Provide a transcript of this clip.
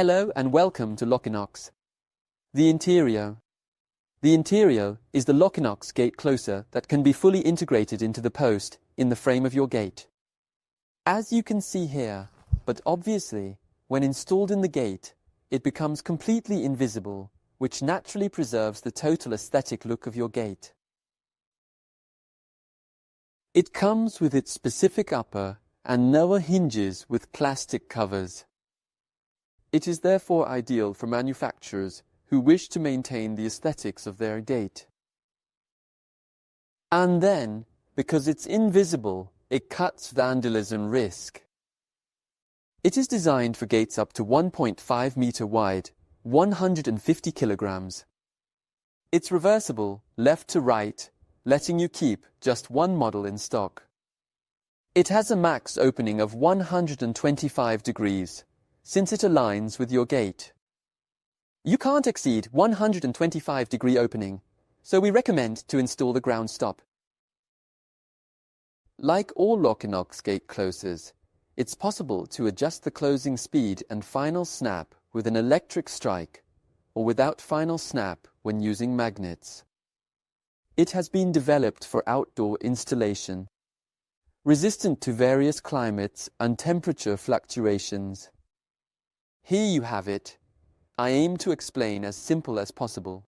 Hello and welcome to Locinox. The Interio. The Interio is the Locinox gate closer that can be fully integrated into the post in the frame of your gate. As you can see here, but obviously, when installed in the gate, it becomes completely invisible, which naturally preserves the total aesthetic look of your gate. It comes with its specific upper and lower hinges with plastic covers. It is therefore ideal for manufacturers who wish to maintain the aesthetics of their gate. And then, because it's invisible, it cuts vandalism risk. It is designed for gates up to 1.5 meter wide, 150 kilograms. It's reversible, left to right, letting you keep just one model in stock. It has a max opening of 125 degrees. Since it aligns with your gate. You can't exceed 125-degree opening, so we recommend to install the ground stop. Like all Locinox gate closers, it's possible to adjust the closing speed and final snap with an electric strike or without final snap when using magnets. It has been developed for outdoor installation, resistant to various climates and temperature fluctuations. Here you have it. I aim to explain as simple as possible.